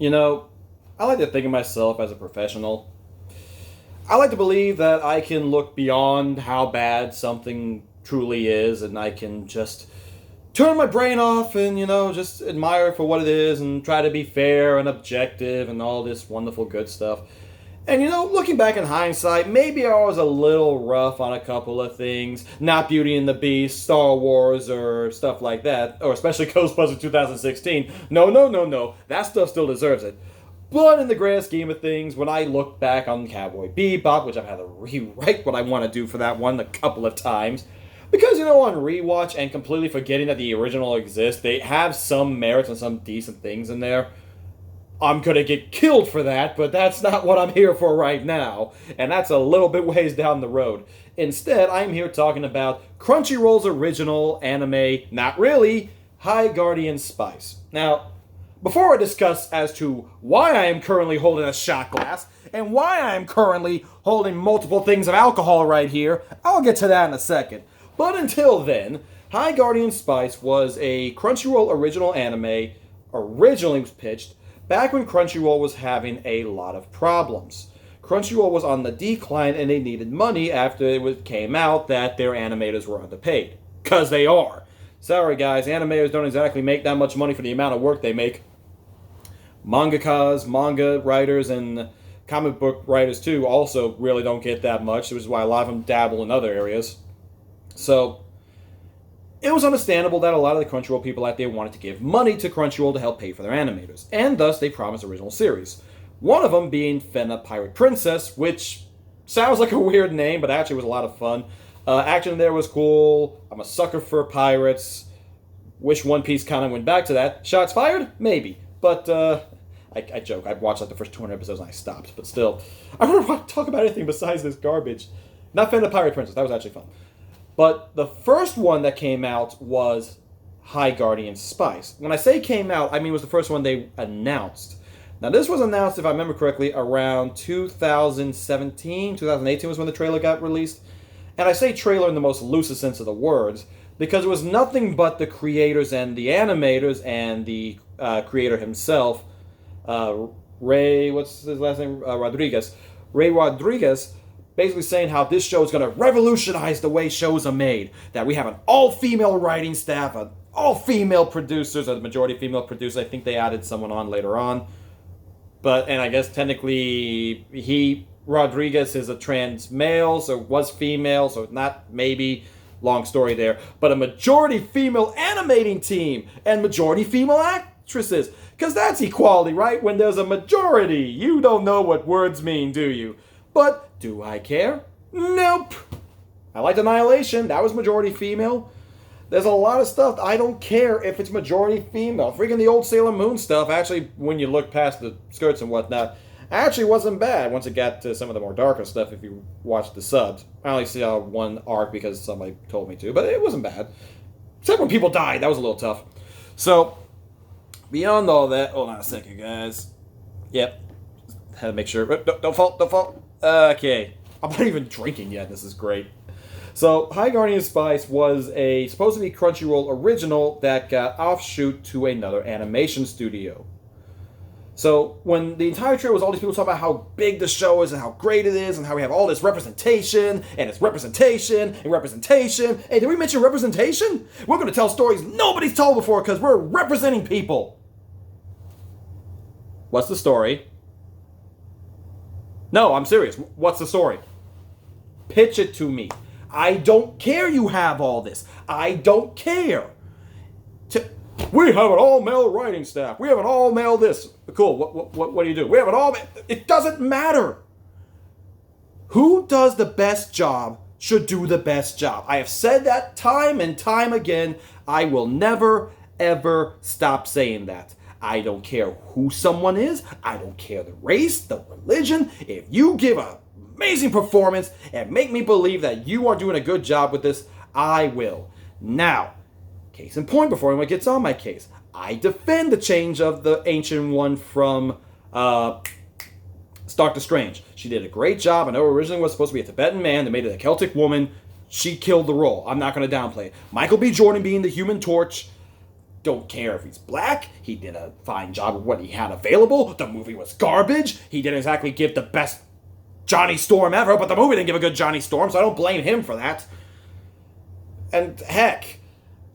You know, I like to think of myself as a professional. I like to believe that I can look beyond how bad something truly is and I can just turn my brain off and, just admire it for what it is and try to be fair and objective and all this wonderful good stuff. And looking back in hindsight, maybe I was a little rough on a couple of things. Not Beauty and the Beast, Star Wars, or stuff like that. Or especially Ghostbusters 2016. No, no, no, no. That stuff still deserves it. But in the grand scheme of things, when I look back on Cowboy Bebop, which I've had to rewrite what I want to do for that one a couple of times, because, on rewatch and completely forgetting that the original exists, they have some merits and some decent things in there. I'm gonna get killed for that, but that's not what I'm here for right now, and that's a little bit ways down the road. Instead, I'm here talking about Crunchyroll's original anime, not really, High Guardian Spice. Now, before I discuss as to why I am currently holding a shot glass, and why I am currently holding multiple things of alcohol right here, I'll get to that in a second. But until then, High Guardian Spice was a Crunchyroll original anime, originally was pitched back when Crunchyroll was having a lot of problems. Crunchyroll was on the decline and they needed money after it came out that their animators were underpaid. Because they are. Sorry guys, animators don't exactly make that much money for the amount of work they make. Mangakas, manga writers, and comic book writers too also really don't get that much, which is why a lot of them dabble in other areas. So, it was understandable that a lot of the Crunchyroll people out there wanted to give money to Crunchyroll to help pay for their animators, and thus they promised original series. One of them being Fena Pirate Princess, which sounds like a weird name, but actually was a lot of fun. Action there was cool. I'm a sucker for pirates. Wish One Piece kind of went back to that. Shots fired? Maybe. But, I joke. I watched like the first 200 episodes and I stopped. But still, I don't want to talk about anything besides this garbage. Not Fena Pirate Princess. That was actually fun. But the first one that came out was High Guardian Spice. When I say came out, I mean it was the first one they announced. Now this was announced, if I remember correctly, around 2017, 2018 was when the trailer got released. And I say trailer in the most loosest sense of the words, because it was nothing but the creators and the animators and the creator himself, Ray, what's his last name? Rodriguez. Ray Rodriguez, basically saying how this show is going to revolutionize the way shows are made. That we have an all-female writing staff, an all-female producers, or the majority female producers. I think they added someone on later on. And I guess technically Rodriguez is a trans male, so was female, so not maybe, long story there. But a majority female animating team and majority female actresses. Because that's equality, right? When there's a majority, you don't know what words mean, do you? But do I care? Nope. I liked Annihilation. That was majority female. There's a lot of stuff. I don't care if it's majority female. Freaking the old Sailor Moon stuff, actually, when you look past the skirts and whatnot, actually wasn't bad once it got to some of the more darker stuff if you watch the subs. I only saw one arc because somebody told me to, but it wasn't bad. Except when people died. That was a little tough. So, beyond all that... Hold on a second, guys. Yep. Had to make sure... Don't fall. Okay. I'm not even drinking yet. This is great. So, High Guardian Spice was supposed to be Crunchyroll original that got offshoot to another animation studio. So, when the entire trailer was all these people talking about how big the show is and how great it is and how we have all this representation and it's representation and representation. Hey, did we mention representation? We're going to tell stories nobody's told before because we're representing people. What's the story? No, I'm serious. What's the story? Pitch it to me. I don't care you have all this. I don't care. We have an all-male writing staff. We have an all-male this. Cool. What do you do? We have an all-male... It doesn't matter. Who does the best job should do the best job. I have said that time and time again. I will never, ever stop saying that. I don't care who someone is. I don't care the race, the religion. If you give an amazing performance and make me believe that you are doing a good job with this, I will. Now, case in point, before anyone gets on my case, I defend the change of the Ancient One from Doctor Strange. She did a great job. I know originally it was supposed to be a Tibetan man. They made it a Celtic woman. She killed the role. I'm not going to downplay it. Michael B. Jordan being the Human Torch, don't care if he's black. He did a fine job of what he had available. The movie was garbage. He didn't exactly give the best Johnny Storm ever, but the movie didn't give a good Johnny Storm, so I don't blame him for that. And heck,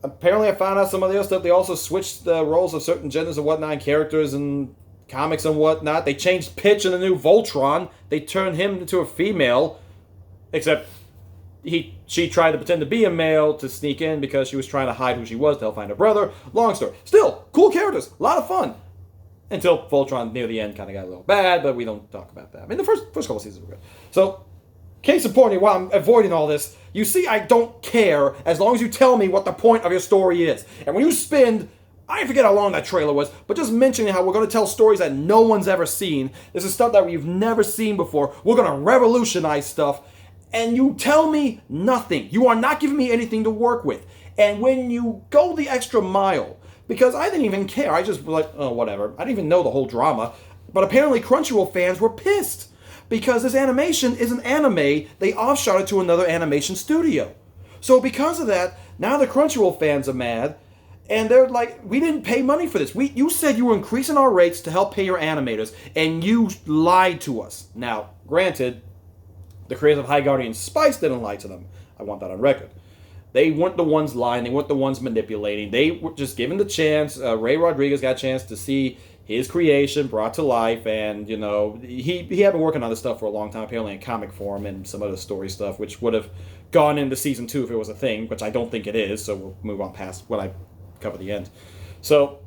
apparently I found out some of the other stuff. They also switched the roles of certain genders and whatnot, and characters and comics and whatnot. They changed Pitch in the new Voltron. They turned him into a female, except she tried to pretend to be a male to sneak in because she was trying to hide who she was to help find her brother. Long story. Still, cool characters. A lot of fun. Until Voltron near the end kind of got a little bad, but we don't talk about that. I mean, the first couple seasons were good. So, case in point, while I'm avoiding all this, you see I don't care as long as you tell me what the point of your story is. And when you spend, I forget how long that trailer was, but just mentioning how we're going to tell stories that no one's ever seen. This is stuff that we've never seen before. We're going to revolutionize stuff. And you tell me nothing. You are not giving me anything to work with. And when you go the extra mile, because I didn't even care. I just was like, oh, whatever. I didn't even know the whole drama. But apparently Crunchyroll fans were pissed. Because this animation is an anime they offshot it to another animation studio. So because of that, now the Crunchyroll fans are mad. And they're like, we didn't pay money for this. You said you were increasing our rates to help pay your animators. And you lied to us. Now, granted, the creators of High Guardian Spice didn't lie to them. I want that on record. They weren't the ones lying. They weren't the ones manipulating. They were just given the chance. Ray Rodriguez got a chance to see his creation brought to life. And, you know, he had been working on this stuff for a long time, apparently in comic form and some other story stuff, which would have gone into season 2 if it was a thing, which I don't think it is. So we'll move on past when I cover the end. So,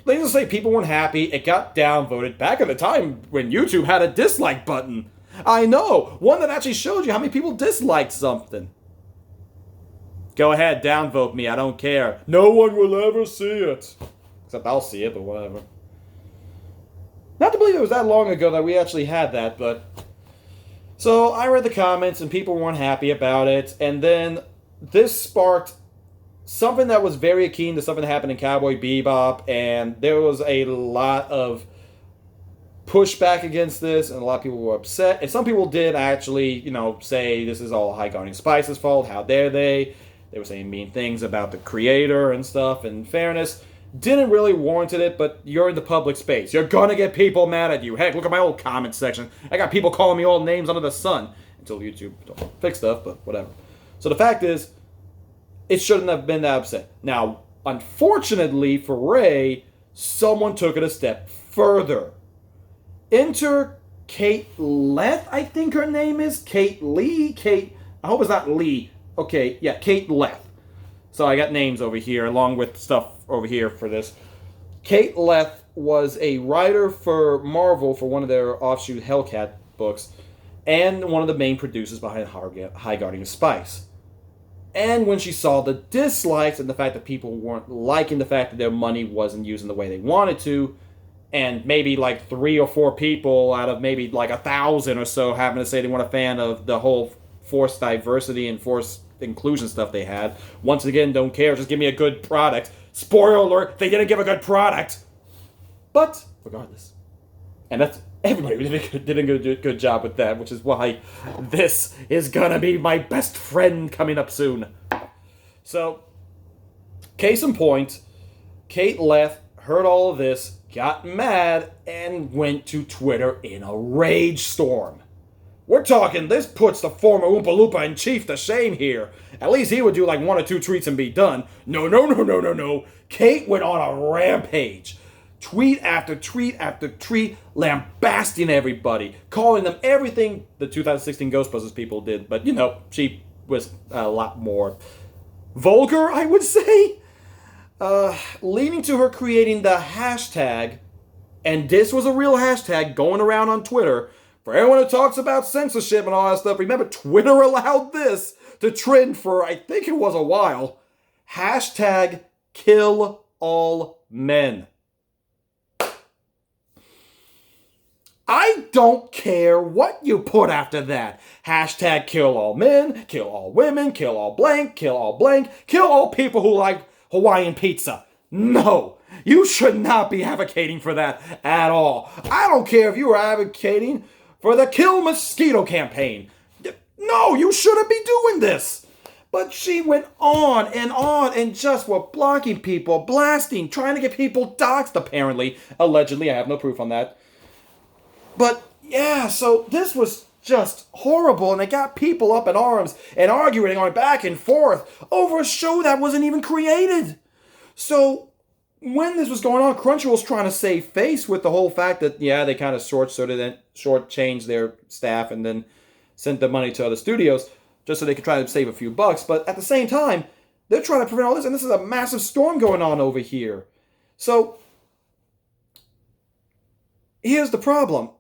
let's just say people weren't happy. It got downvoted back at the time when YouTube had a dislike button. I know! One that actually showed you how many people disliked something. Go ahead, downvote me, I don't care. No one will ever see it. Except I'll see it, but whatever. Not to believe it was that long ago that we actually had that, but... So, I read the comments, and people weren't happy about it, and then this sparked something that was very akin to something that happened in Cowboy Bebop, and there was a lot of pushback against this, and a lot of people were upset, and some people did actually, you know, say this is all High Guardian Spice's fault, how dare they. They were saying mean things about the creator and stuff, and fairness didn't really warrant it, but you're in the public space. You're gonna get people mad at you. Heck, look at my old comment section. I got people calling me all names under the sun. Until YouTube don't fix stuff, but whatever. So the fact is, it shouldn't have been that upset. Now, unfortunately for Ray, someone took it a step further. Enter Kate Leth, I think her name is. Kate Lee? I hope it's not Lee. Okay, yeah, Kate Leth. So I got names over here, along with stuff over here for this. Kate Leth was a writer for Marvel for one of their offshoot Hellcat books, and one of the main producers behind High Guardian Spice. And when she saw the dislikes and the fact that people weren't liking the fact that their money wasn't used in the way they wanted to, and maybe like 3 or 4 people out of maybe like 1,000 or so having to say they weren't a fan of the whole forced diversity and forced inclusion stuff they had. Once again, don't care, just give me a good product. Spoiler alert, they didn't give a good product. But, regardless. And that's, everybody did a good job with that, which is why this is gonna be my best friend coming up soon. So, case in point, Kate Leth heard all of this, got mad, and went to Twitter in a rage storm. We're talking, this puts the former Oompa Loompa in chief to shame here. At least he would do like 1 or 2 tweets and be done. No. Kate went on a rampage. Tweet after tweet after tweet, lambasting everybody, calling them everything the 2016 Ghostbusters people did. But, you know, she was a lot more vulgar, I would say. Leading to her creating the hashtag, and this was a real hashtag going around on Twitter. For everyone who talks about censorship and all that stuff, remember, Twitter allowed this to trend for, I think it was a while. Hashtag kill all men. I don't care what you put after that. Hashtag kill all men, kill all women, kill all blank, kill all people who like Hawaiian pizza. No, you should not be advocating for that at all. I don't care if you were advocating for the Kill Mosquito campaign. No, you shouldn't be doing this. But she went on and just were blocking people, blasting, trying to get people doxxed, apparently. Allegedly, I have no proof on that. But yeah, so this was just horrible, and it got people up in arms and arguing and going back and forth over a show that wasn't even created. So when this was going on, Crunchyroll was trying to save face with the whole fact that, yeah, they kind of shortchanged their staff and then sent the money to other studios just so they could try to save a few bucks. But at the same time, they're trying to prevent all this, and this is a massive storm going on over here. So here's the problem.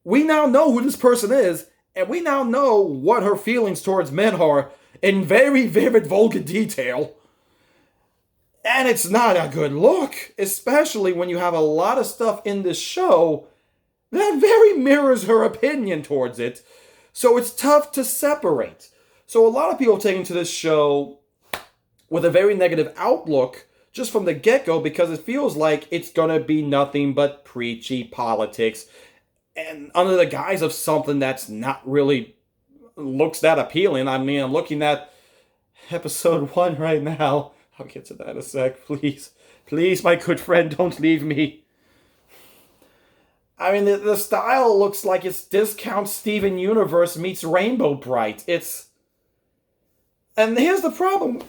We now know who this person is, and we now know what her feelings towards men are in very vivid, vulgar detail. And it's not a good look, especially when you have a lot of stuff in this show that very mirrors her opinion towards it. So it's tough to separate. So a lot of people taking to this show with a very negative outlook just from the get-go because it feels like it's going to be nothing but preachy politics and under the guise of something that's not really looks that appealing. I mean, I'm looking at episode 1 right now. I'll get to that in a sec, please. Please, my good friend, don't leave me. I mean, the style looks like it's Discount Steven Universe meets Rainbow Bright. And here's the problem.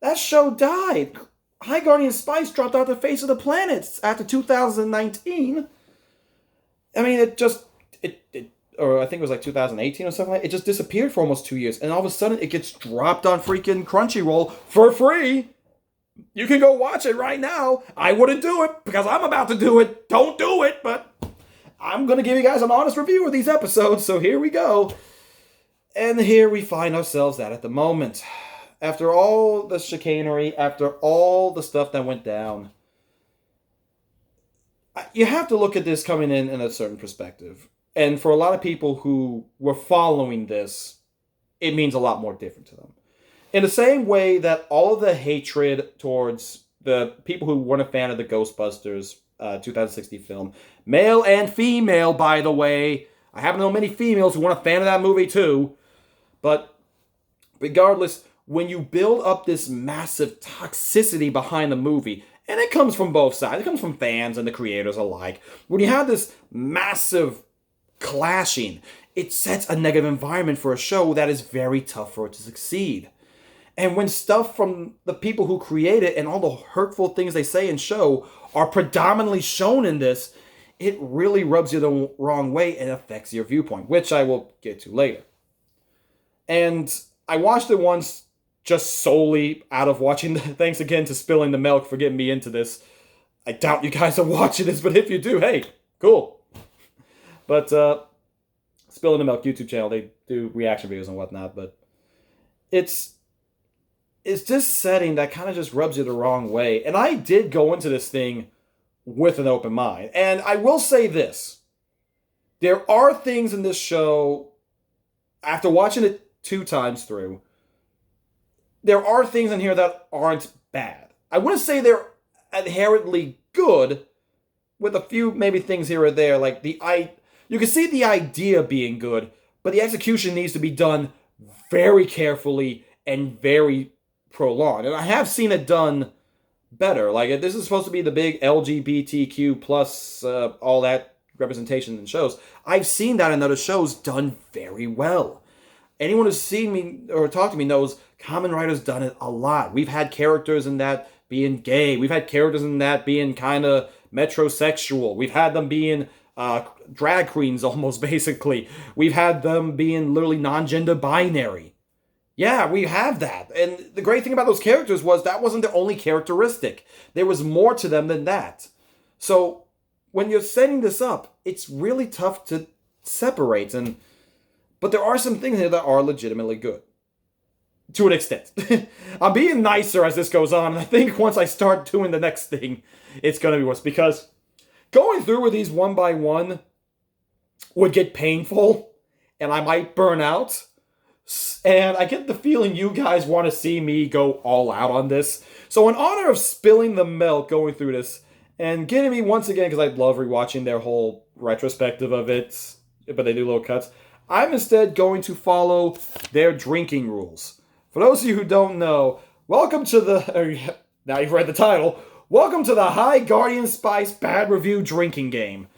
That show died. High Guardian Spice dropped out the face of the planet after 2019. I mean, or I think it was like 2018 or something like that. It just disappeared for almost 2 years. And all of a sudden, it gets dropped on freaking Crunchyroll for free. You can go watch it right now. I wouldn't do it because I'm about to do it. Don't do it, but I'm going to give you guys an honest review of these episodes. So here we go. And here we find ourselves at the moment. After all the chicanery, after all the stuff that went down, you have to look at this coming in a certain perspective. And for a lot of people who were following this, it means a lot more different to them. In the same way that all of the hatred towards the people who weren't a fan of the Ghostbusters 2060 film, male and female, by the way. I happen to know many females who weren't a fan of that movie too. But regardless, when you build up this massive toxicity behind the movie, and it comes from both sides, it comes from fans and the creators alike, when you have this massive clashing, it sets a negative environment for a show that is very tough for it to succeed. And when stuff from the people who create it and all the hurtful things they say and show are predominantly shown in this, it really rubs you the wrong way and affects your viewpoint, which I will get to later. And I watched it once just solely out of watching. Thanks again to Spilling the Milk for getting me into this. I doubt you guys are watching this, but if you do, hey, cool. But Spilling the Milk YouTube channel, they do reaction videos and whatnot, but it's this setting that kind of just rubs you the wrong way. And I did go into this thing with an open mind. And I will say this. There are things in this show, after watching it 2 times through, there are things in here that aren't bad. I wouldn't say they're inherently good, with a few maybe things here or there. Like you can see the idea being good, but the execution needs to be done very carefully and very prolonged. And I have seen it done better. Like, this is supposed to be the big LGBTQ plus all that representation in shows. I've seen that in other shows done very well. Anyone who's seen me or talked to me knows Kamen Rider's done it a lot. We've had characters in that being gay. We've had characters in that being kind of metrosexual. We've had them being drag queens almost, basically. We've had them being literally non-gender binary. Yeah, we have that. And the great thing about those characters was that wasn't their only characteristic. There was more to them than that. So when you're setting this up, it's really tough to separate. But there are some things here that are legitimately good. To an extent. I'm being nicer as this goes on, and I think once I start doing the next thing, it's going to be worse. Because going through with these one by one would get painful, and I might burn out. And I get the feeling you guys want to see me go all out on this. So in honor of Spilling the Milk going through this, and getting me once again, because I love rewatching their whole retrospective of it, but they do little cuts, I'm instead going to follow their drinking rules For those of you who don't know, welcome to the... now you've read the title. Welcome to the High Guardian Spice Bad Review Drinking Game.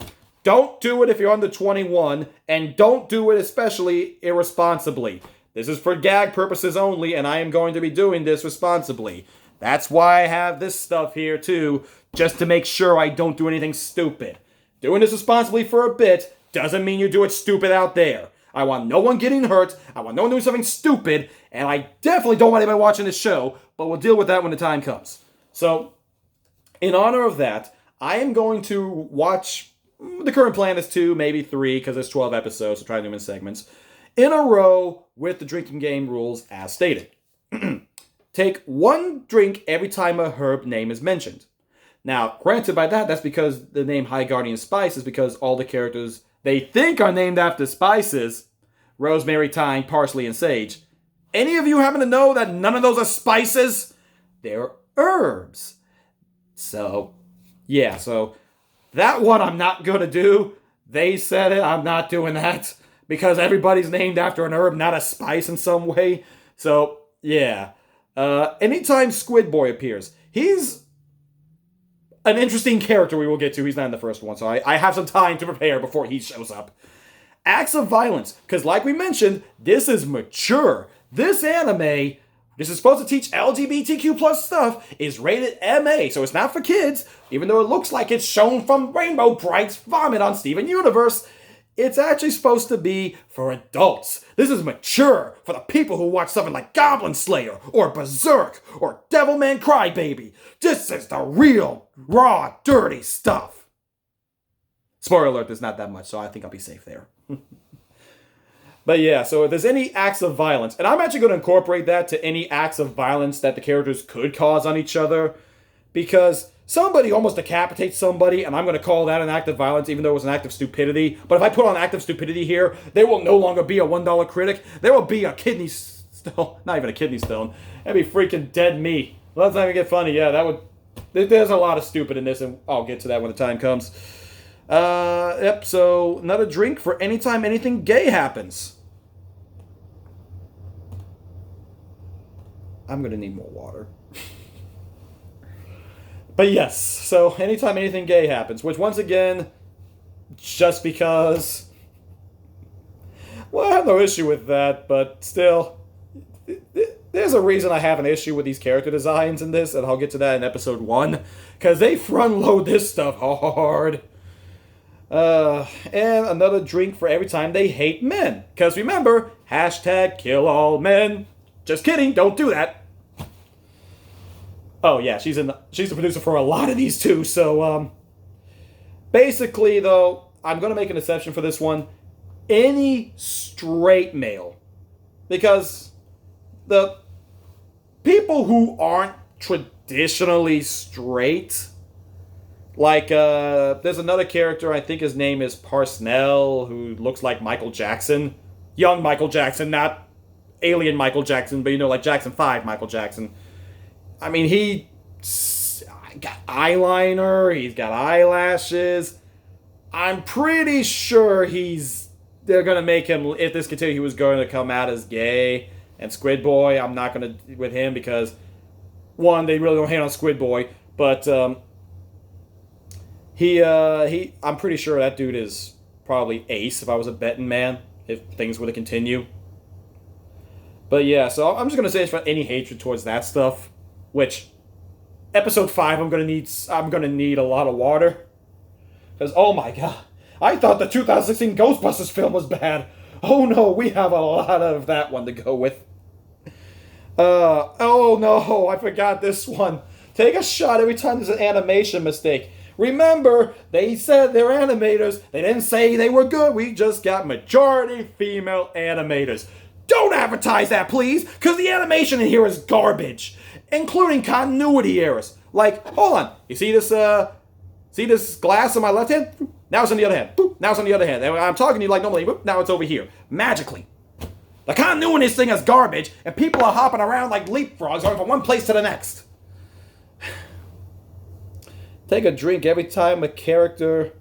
Don't do it if you're under 21, and don't do it especially irresponsibly. This is for gag purposes only, and I am going to be doing this responsibly. That's why I have this stuff here, too, just to make sure I don't do anything stupid. Doing this responsibly for a bit doesn't mean you do it stupid out there. I want no one getting hurt, I want no one doing something stupid, and I definitely don't want anybody watching this show, but we'll deal with that when the time comes. So, in honor of that, I am going to watch... The current plan is 2, maybe 3, because there's 12 episodes, so try to do them in segments, in a row with the drinking game rules as stated. Take 1 drink every time a herb name is mentioned. Now, granted by that's because the name High Guardian Spice is because all the characters they think are named after spices, rosemary, thyme, parsley, and sage. Any of you happen to know that none of those are spices? They're herbs. So, yeah, so that one I'm not going to do. They said it, I'm not doing that. Because everybody's named after an herb, not a spice in some way. So, yeah. Anytime Squid Boy appears, he's an interesting character we will get to. He's not in the first one, so I have some time to prepare before he shows up. Acts of violence, because like we mentioned, this is mature. This anime, this is supposed to teach LGBTQ plus stuff, is rated MA, so it's not for kids, even though it looks like it's shown from Rainbow Bright's vomit on Steven Universe. It's actually supposed to be for adults. This is mature for the people who watch something like Goblin Slayer, or Berserk, or Devilman Crybaby. This is the real, raw, dirty stuff. Spoiler alert, there's not that much, so I think I'll be safe there. But yeah, so if there's any acts of violence, and I'm actually going to incorporate that to any acts of violence that the characters could cause on each other, because somebody almost decapitates somebody, and I'm going to call that an act of violence, even though it was an act of stupidity. But if I put on act of stupidity here, there will no longer be a $1 critic. There will be a kidney stone. Not even a kidney stone. That'd be freaking dead meat. Well, that's not even get funny. Yeah, that would... There's a lot of stupid in this, and I'll get to that when the time comes. Yep, so another drink for anytime anything gay happens. I'm going to need more water. But yes, so anytime anything gay happens, which once again, just because, well, I have no issue with that, but still, there's a reason I have an issue with these character designs in this, and I'll get to that in episode 1, because they front load this stuff hard. And another drink for every time they hate men, because remember, hashtag kill all men. Just kidding, don't do that. Oh yeah, she's the producer for a lot of these too, so, basically though, I'm gonna make an exception for this one. Any straight male. Because the people who aren't traditionally straight, like, there's another character, I think his name is Parsnell, who looks like Michael Jackson. Young Michael Jackson, not alien Michael Jackson, but you know, like Jackson 5 Michael Jackson. I mean, he's got eyeliner, he's got eyelashes. I'm pretty sure they're going to make him, if this continues, he was going to come out as gay. And Squid Boy, I'm not going to, with him, because, one, they really don't hate on Squid Boy, but, I'm pretty sure that dude is probably ace, if I was a betting man, if things were to continue. But yeah, so I'm just going to say it's for any hatred towards that stuff. Which, episode 5, I'm gonna need a lot of water. Because, oh my god, I thought the 2016 Ghostbusters film was bad. Oh no, we have a lot of that one to go with. Oh no, I forgot this one. Take a shot every time there's an animation mistake. Remember, they said they're animators. They didn't say they were good. We just got majority female animators. Don't advertise that, please, because the animation in here is garbage. Including continuity errors. Like, hold on. You see this glass on my left hand? Now it's on the other hand. Now it's on the other hand. And I'm talking to you like normally. Now it's over here. Magically. The continuity in this thing is garbage, and people are hopping around like leapfrogs going from one place to the next. Take a drink every time a character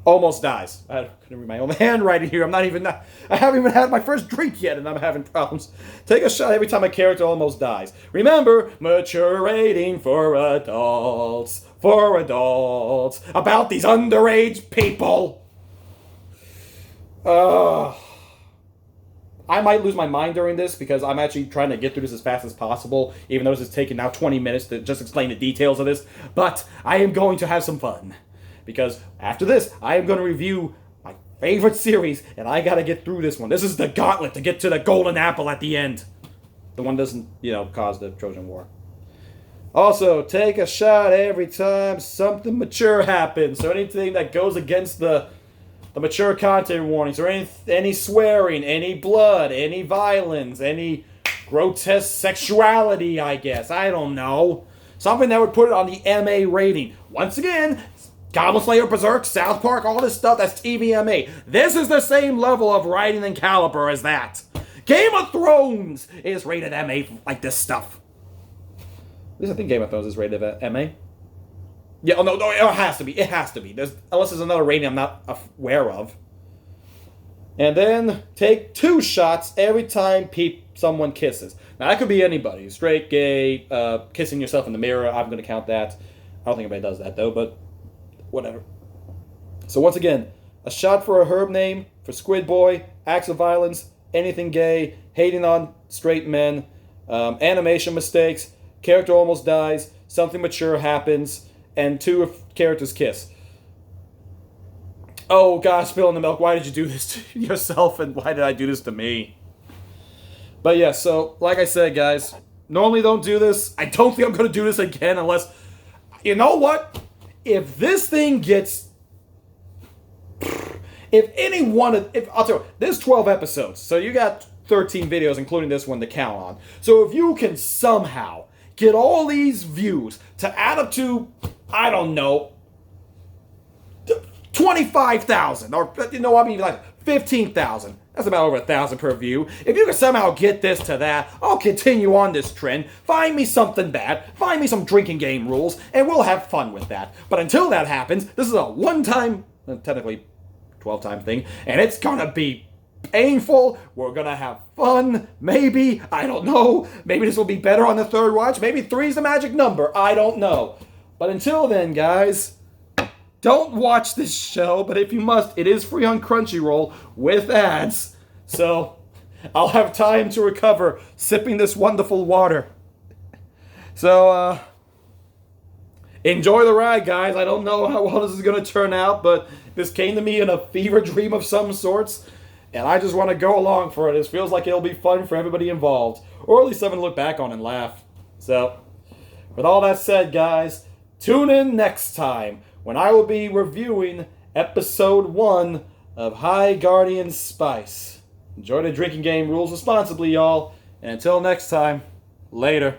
almost dies. I couldn't read my own handwriting here. I haven't even had my first drink yet, and I'm having problems. Take a shot every time a character almost dies. Remember, mature rating for adults. For adults. About these underage people. I might lose my mind during this because I'm actually trying to get through this as fast as possible, even though this is taking now 20 minutes to just explain the details of this. But I am going to have some fun. Because after this, I am going to review my favorite series, and I got to get through this one. This is the gauntlet to get to the golden apple at the end. The one doesn't, cause the Trojan War. Also, take a shot every time something mature happens. So anything that goes against the mature content warnings, or any swearing, any blood, any violence, any grotesque sexuality, I guess. I don't know. Something that would put it on the MA rating. Once again, Goblin Slayer, Berserk, South Park, all this stuff, that's TVMA. This is the same level of writing and caliber as that. Game of Thrones is rated MA like this stuff. At least I think Game of Thrones is rated MA. Yeah, no, it has to be. It has to be. Unless there's another rating I'm not aware of. And then take 2 shots every time someone kisses. Now, that could be anybody. Straight, gay, kissing yourself in the mirror. I'm going to count that. I don't think anybody does that, though, but whatever. So once again, a shot for a herb name, for Squid Boy, acts of violence, anything gay, hating on straight men, animation mistakes, character almost dies, something mature happens, and 2 characters kiss. Oh gosh, spilling the milk, why did you do this to yourself, and why did I do this to me? But yeah, so, like I said, guys, normally don't do this. I don't think I'm going to do this again unless, you know what? If this thing gets... I'll tell you, there's 12 episodes, so you got 13 videos, including this one, to count on. So if you can somehow get all these views to add up to, I don't know, 25,000, or, like 15,000. That's about over 1,000 per view. If you can somehow get this to that, I'll continue on this trend. Find me something bad. Find me some drinking game rules, and we'll have fun with that. But until that happens, this is a one-time, technically 12-time thing, and it's gonna be painful. We're gonna have fun. Maybe. I don't know. Maybe this will be better on the 3rd watch. Maybe 3 is the magic number. I don't know. But until then, guys, don't watch this show, but if you must, it is free on Crunchyroll with ads. So, I'll have time to recover sipping this wonderful water. So, enjoy the ride, guys. I don't know how well this is going to turn out, but this came to me in a fever dream of some sorts, and I just want to go along for it. It feels like it'll be fun for everybody involved, or at least something to look back on and laugh. So, with all that said, guys, tune in next time, when I will be reviewing episode 1 of High Guardian Spice. Enjoy the drinking game rules responsibly, y'all. And until next time, later.